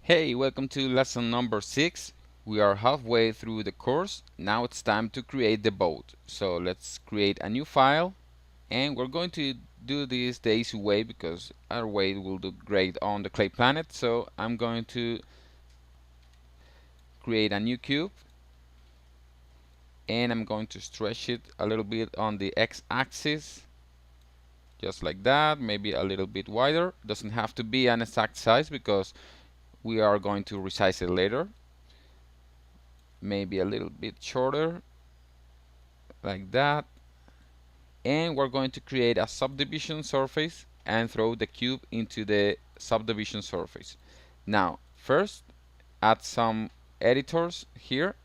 Hey, welcome to lesson number 6. We are halfway through the course. Now it's time to create the boat. So let's create a new file, and we're going to do this the easy way because our way will do great on the clay planet. So I'm going to create a new cube, and I'm going to stretch it a little bit on the x-axis, just like that, maybe a little bit wider. Doesn't have to be an exact size because we are going to resize it later. Maybe a little bit shorter, like that. And we're going to create a subdivision surface and throw the cube into the subdivision surface. Now first add some editors here,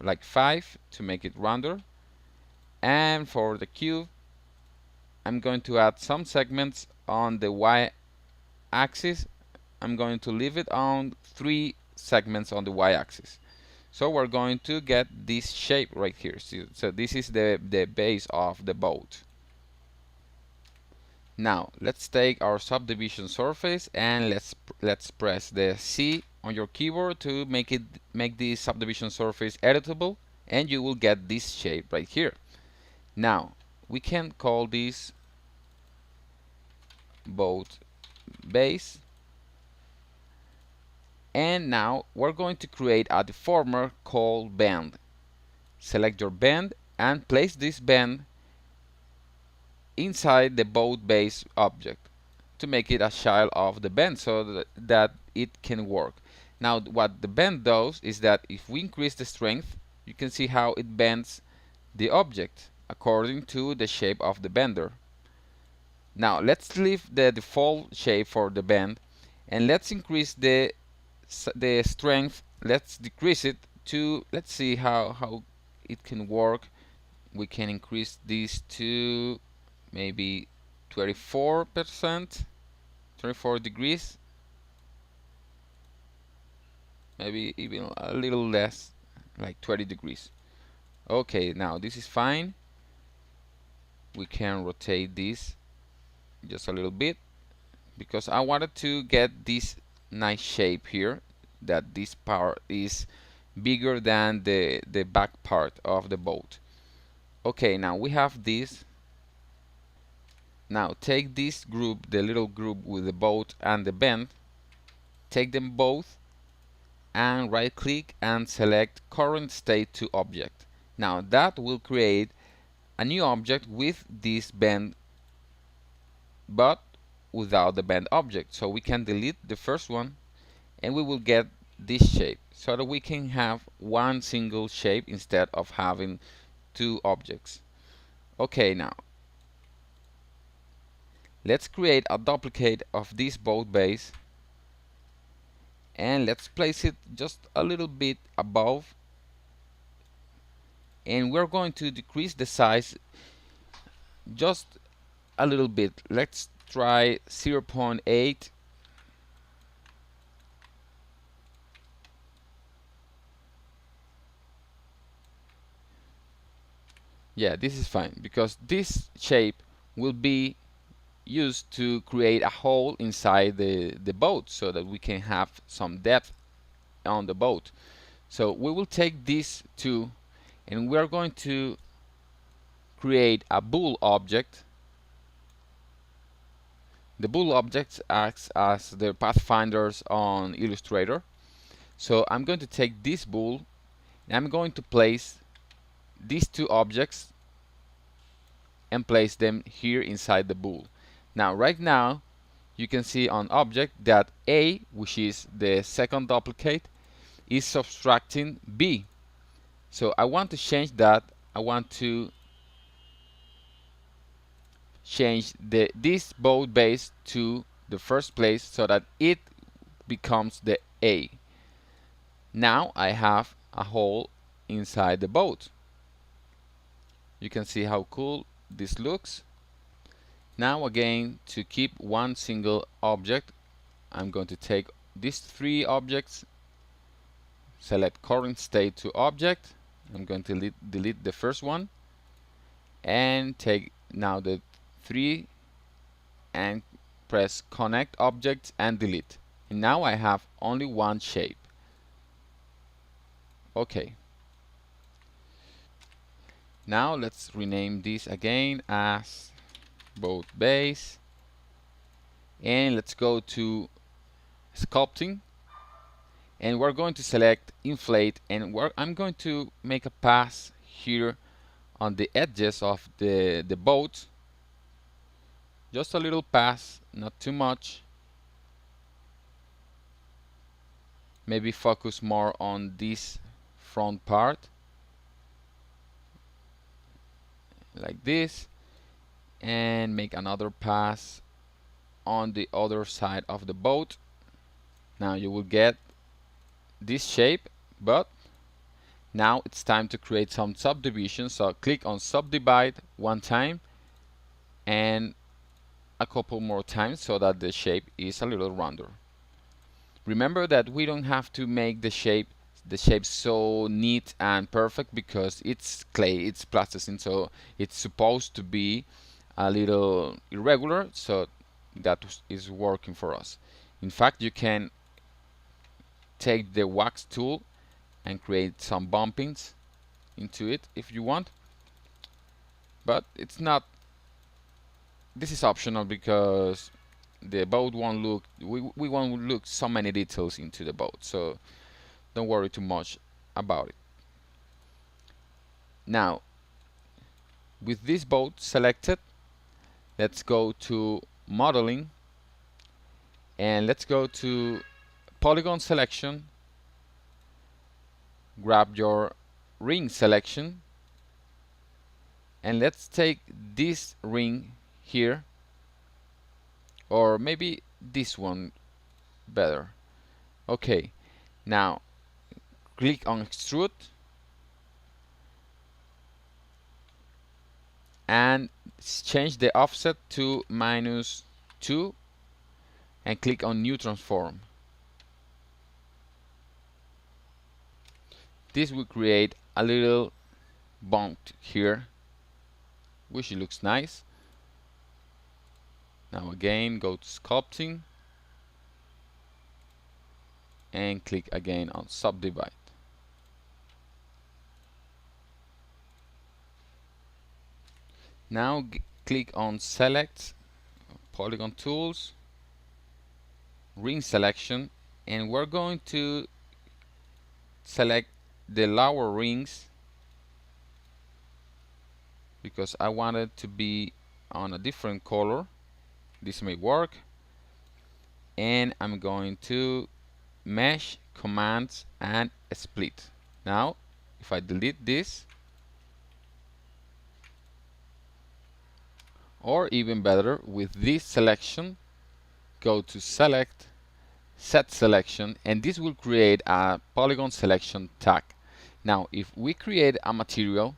like 5 to make it rounder, and for the cube I'm going to add some segments on the y-axis. I'm going to leave it on 3 segments on the y-axis. So we're going to get this shape right here. So this is the base of the boat. Now let's take our subdivision surface and let's press the C on your keyboard to make the subdivision surface editable, and you will get this shape right here. Now we can call this boat base, and now we're going to create a deformer called bend. Select your bend and place this bend inside the boat base object to make it a child of the bend so that it can work. Now what the bend does is that if we increase the strength, you can see how it bends the object according to the shape of the bender. Now let's leave the default shape for the bend, and let's increase the strength. Let's decrease it to, let's see how it can work. We can increase this to maybe 24%, 24 degrees, maybe even a little less, like 20 degrees. Okay, now this is fine. We can rotate this just a little bit because I wanted to get this nice shape here, that this part is bigger than the back part of the boat. Okay, now we have this. Now take this group, the little group with the boat and the bend, take them both and right click and select current state to object. Now that will create a new object with this bend but without the bend object. So we can delete the first one and we will get this shape so that we can have one single shape instead of having 2 objects. Okay, now let's create a duplicate of this boat base and let's place it just a little bit above, and we're going to decrease the size just a little bit. Let's try 0.8. Yeah, this is fine because this shape will be used to create a hole inside the boat so that we can have some depth on the boat. So we will take these two and we're going to create a bool object. The bool objects acts as the pathfinders on Illustrator. So I'm going to take this bool and I'm going to place these 2 objects and place them here inside the bool. Now right now you can see on object that A, which is the second duplicate, is subtracting B. So I want to change that. I want to change this boat base to the first place so that it becomes the A. Now I have a hole inside the boat. You can see how cool this looks. Now again, to keep one single object, I'm going to take these 3 objects, select current state to object. I'm going to delete the first one and take now the 3 and press connect objects and delete. Now I have only one shape. Okay. Now let's rename this again as boat base, and let's go to sculpting, and we're going to select inflate, and I'm going to make a pass here on the edges of the boat, just a little pass, not too much. Maybe focus more on this front part like this, and make another pass on the other side of the boat. Now you will get this shape, but now it's time to create some subdivisions. So click on subdivide one time and a couple more times so that the shape is a little rounder. Remember that we don't have to make the shape so neat and perfect, because it's clay, it's plasticine, so it's supposed to be a little irregular, so that is working for us. In fact, you can take the wax tool and create some bumpings into it if you want, but it's not, this is optional, because the boat won't look, we won't look so many details into the boat, so don't worry too much about it. Now, with this boat selected, let's go to modeling, and let's go to polygon selection, grab your ring selection, and let's take this ring here, or maybe this one better. Okay, now click on extrude and change the offset to -2 and click on new transform. This will create a little bump here, which looks nice. Now again, go to sculpting and click again on subdivide. Now click on select, polygon tools, ring selection, and we're going to select the lower rings because I want it to be on a different color. This may work, and I'm going to mesh, commands, and split. Now if I delete this, or even better, with this selection, go to select, set selection, and this will create a polygon selection tag. Now if we create a material,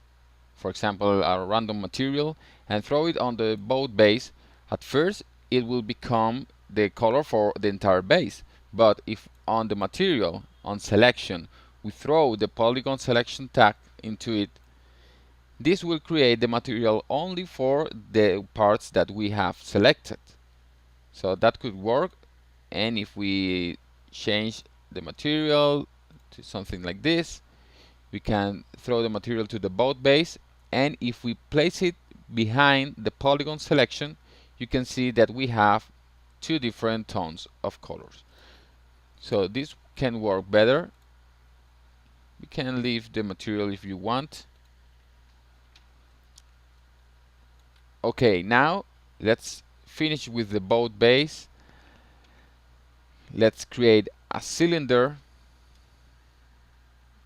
for example a random material, and throw it on the boat base, at first it will become the color for the entire base, but if on the material, on selection, we throw the polygon selection tag into it, this will create the material only for the parts that we have selected. So that could work. And if we change the material to something like this, we can throw the material to the boat base, and if we place it behind the polygon selection, you can see that we have two different tones of colors. So this can work better. We can leave the material if you want. Okay, now let's finish with the boat base. Let's create a cylinder.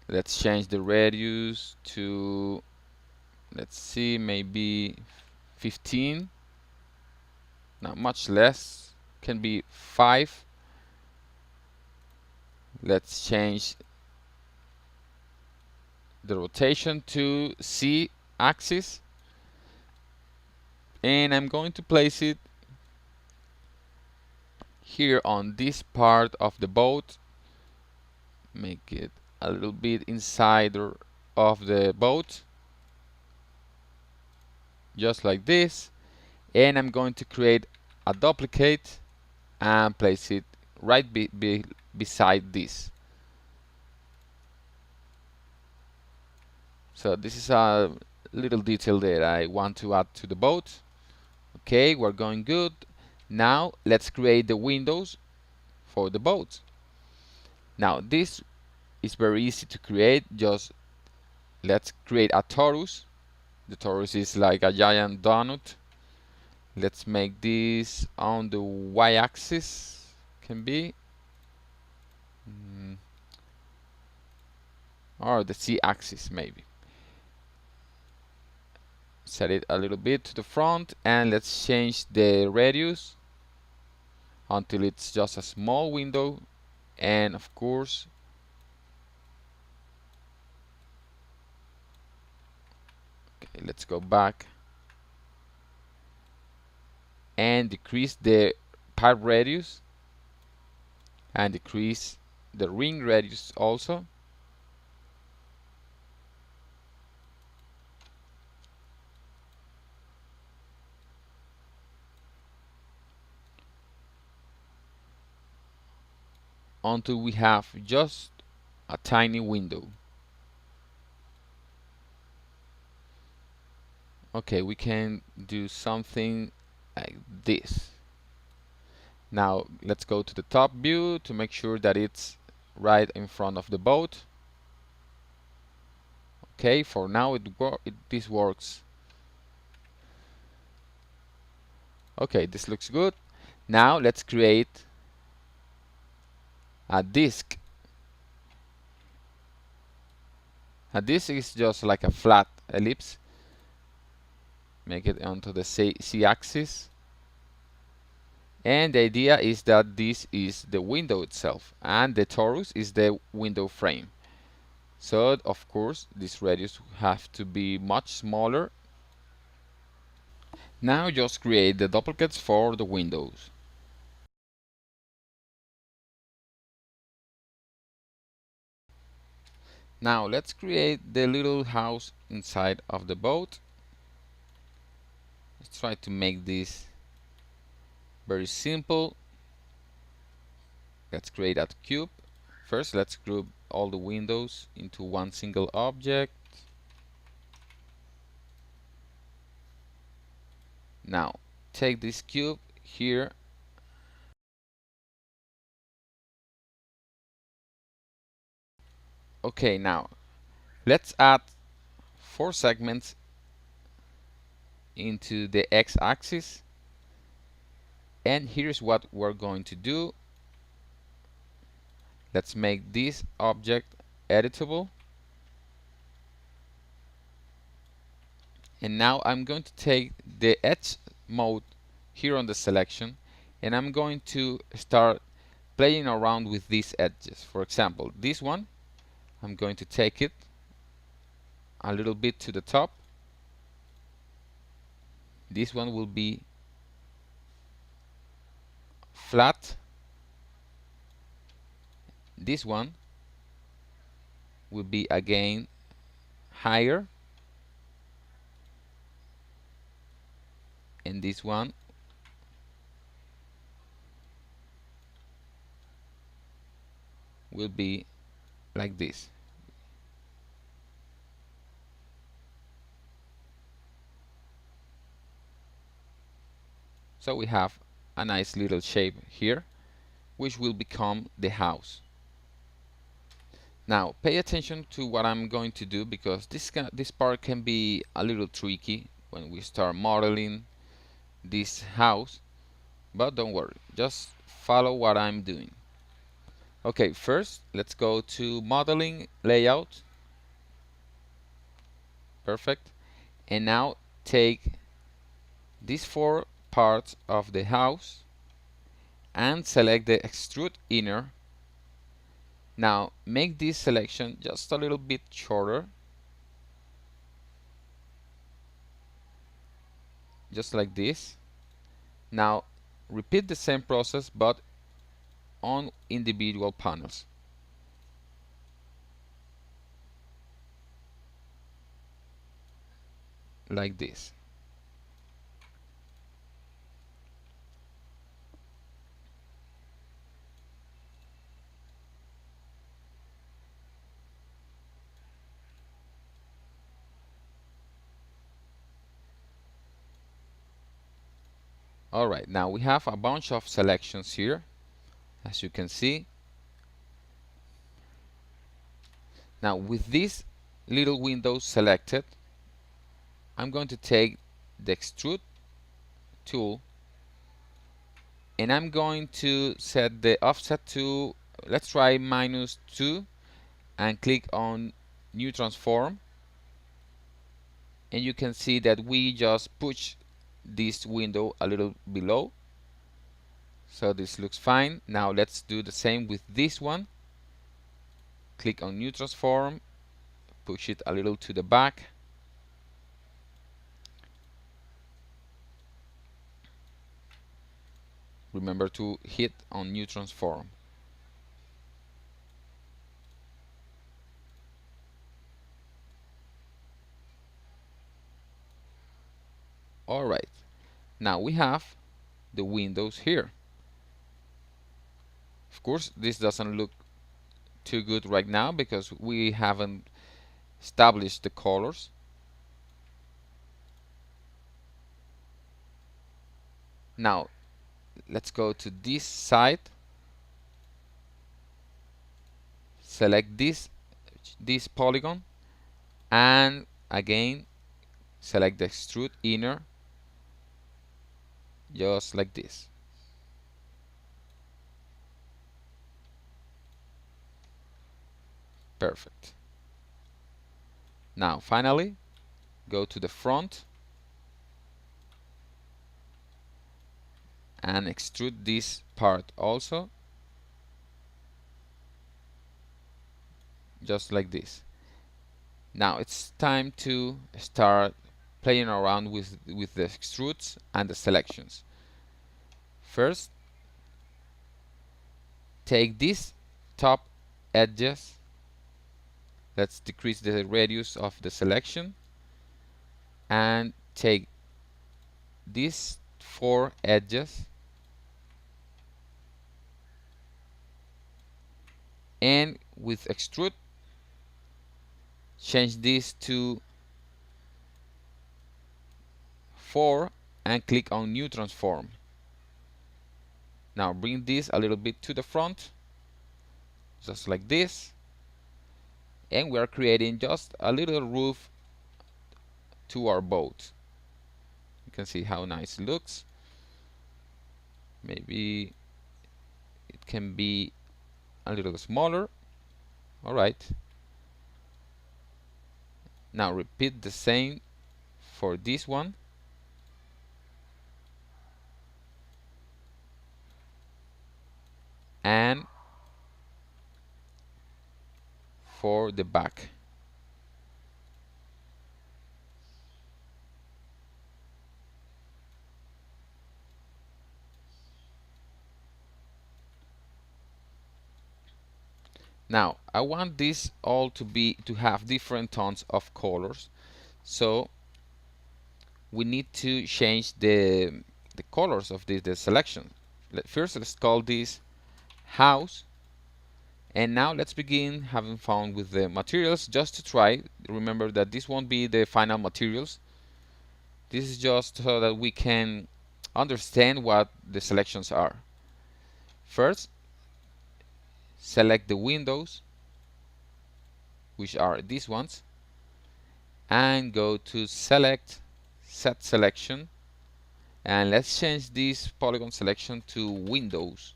Let's change the radius to, let's see, maybe 15. Not much less, can be 5. Let's change the rotation to Z axis, and I'm going to place it here on this part of the boat, make it a little bit inside of the boat, just like this, and I'm going to create a duplicate and place it right beside this. So this is a little detail that I want to add to the boat. Okay, we're going good. Now let's create the windows for the boat. Now this is very easy to create. Just let's create a torus. The torus is like a giant donut. Let's make this on the y-axis. Can be or the z-axis maybe. Set it a little bit to the front, and let's change the radius until it's just a small window. And of course, okay, let's go back and decrease the pipe radius and decrease the ring radius also. Until we have just a tiny window. Okay, we can do something like this. Now let's go to the top view to make sure that it's right in front of the boat. Okay, for now this works. Okay, this looks good. Now let's create a disk. A disk is just like a flat ellipse. Make it onto the z-axis. And the idea is that this is the window itself, and the torus is the window frame. So of course this radius have to be much smaller. Now just create the duplicates for the windows. Now let's create the little house inside of the boat. Let's try to make this very simple. Let's create a cube. First, let's group all the windows into one single object. Now, take this cube here. Okay, now let's add 4 segments into the x-axis. And here's what we're going to do. Let's make this object editable. And now I'm going to take the edge mode here on the selection, and I'm going to start playing around with these edges. For example, this one, I'm going to take it a little bit to the top. This one will be flat. This one will be again higher, and this one will be like this. So we have a nice little shape here, which will become the house. Now pay attention to what I'm going to do, because this part can be a little tricky when we start modeling this house, but don't worry, just follow what I'm doing. Okay, first let's go to modeling layout. Perfect. And now take these 4 parts of the house and select the extrude inner. Now make this selection just a little bit shorter, just like this. Now repeat the same process but on individual panels. Like this. Alright, now we have a bunch of selections here, as you can see. Now with these little windows selected, I'm going to take the extrude tool and I'm going to set the offset to, let's try -2, and click on new transform, and you can see that we just push this window a little below, so this looks fine. Now let's do the same with this one. Click on new transform, push it a little to the back, remember to hit on new transform. Alright, now we have the windows here. Of course, this doesn't look too good right now because we haven't established the colors. Now let's go to this side, select this polygon, and again select the extrude inner, just like this. Perfect. Now finally go to the front and extrude this part also, just like this. Now it's time to start playing around with the extrudes and the selections. First, take these top edges, let's decrease the radius of the selection, and take these 4 edges and with extrude change this to 4 and click on new transform. Now bring this a little bit to the front, just like this, and we are creating just a little roof to our boat. You can see how nice it looks. Maybe it can be a little smaller. Alright, now repeat the same for this one, and for the back. Now I want this all to have different tones of colors, so we need to change the colors of the selection. First, let's call this house, and now let's begin having fun with the materials just to try. Remember that this won't be the final materials. This is just so that we can understand what the selections are. First, select the windows, which are these ones, and go to select, set selection, and let's change this polygon selection to windows.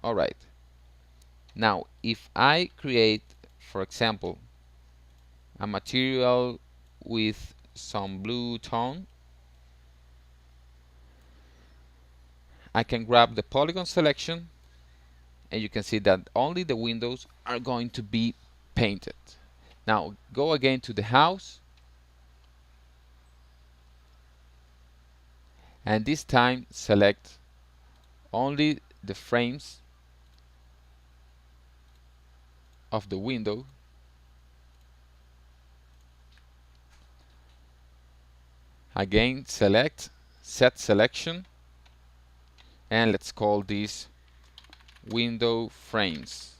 Alright, now if I create, for example, a material with some blue tone, I can grab the polygon selection, and you can see that only the windows are going to be painted. Now go again to the house, and this time select only the frames of the window. Again select, set selection, and let's call this window frames.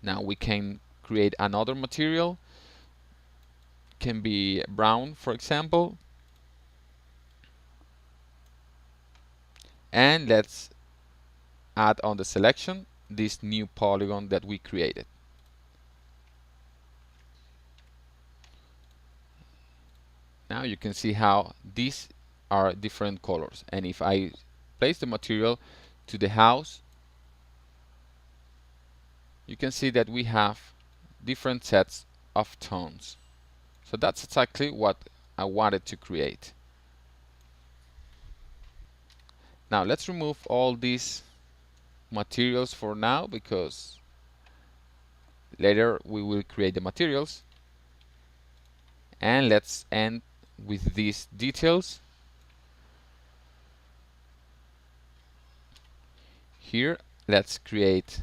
Now we can create another material can be brown, for example. And let's add on the selection this new polygon that we created. Now you can see how these are different colors, and if I place the material to the house, you can see that we have different sets of tones. So that's exactly what I wanted to create. Now let's remove all these materials for now, because later we will create the materials. And let's end with these details. Here, let's create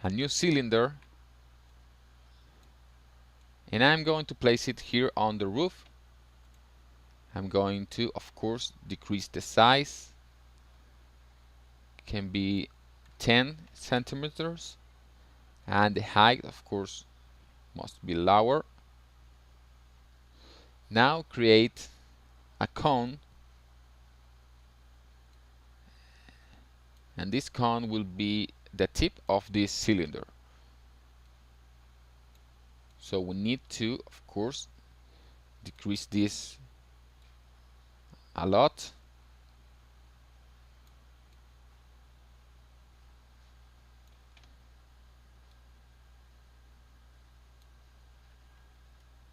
a new cylinder, and I'm going to place it here on the roof. I'm going to, of course, decrease the size. It can be 10 centimeters, and the height, of course, must be lower. Now create a cone, and this cone will be the tip of this cylinder. So we need to, of course, decrease this a lot.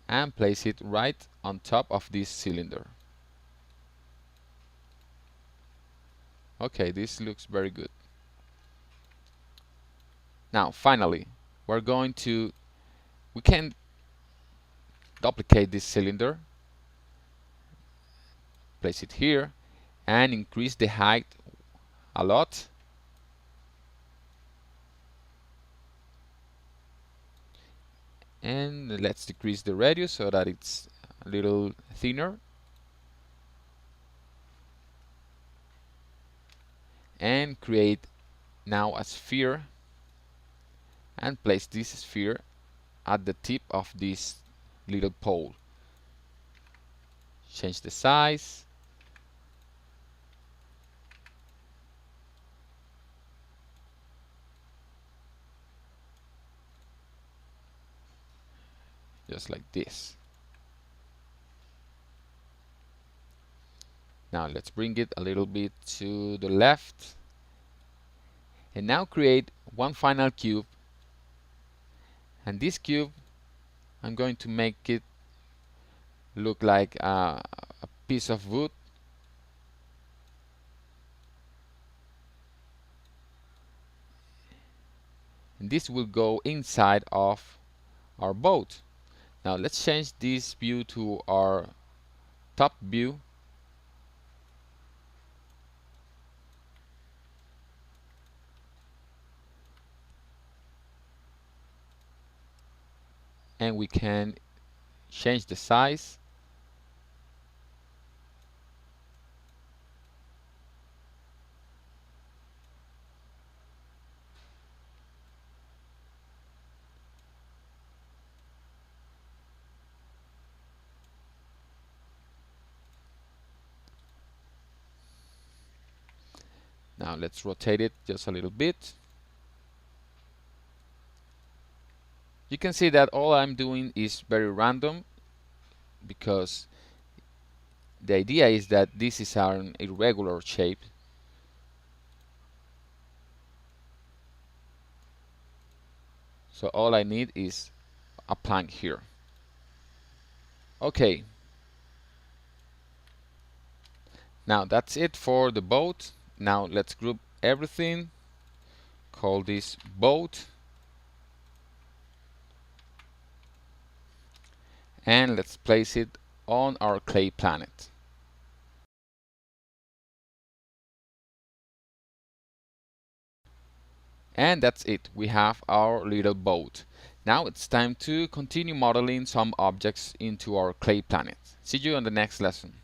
And place it right on top of this cylinder. Okay, this looks very good. Now finally, we can duplicate this cylinder, place it here, and increase the height a lot. And let's decrease the radius so that it's a little thinner. And create now a sphere, and place this sphere at the tip of this little pole. Change the size. Just like this. Now let's bring it a little bit to the left. And now create one final cube. And this cube, I'm going to make it look like a piece of wood. And this will go inside of our boat. Now let's change this view to our top view. And we can change the size. Now let's rotate it just a little bit. You can see that all I'm doing is very random, because the idea is that this is an irregular shape. So all I need is a plank here. Okay. Now that's it for the boat. Now let's group everything. Call this boat. And let's place it on our clay planet. And that's it. We have our little boat. Now it's time to continue modeling some objects into our clay planet. See you on the next lesson.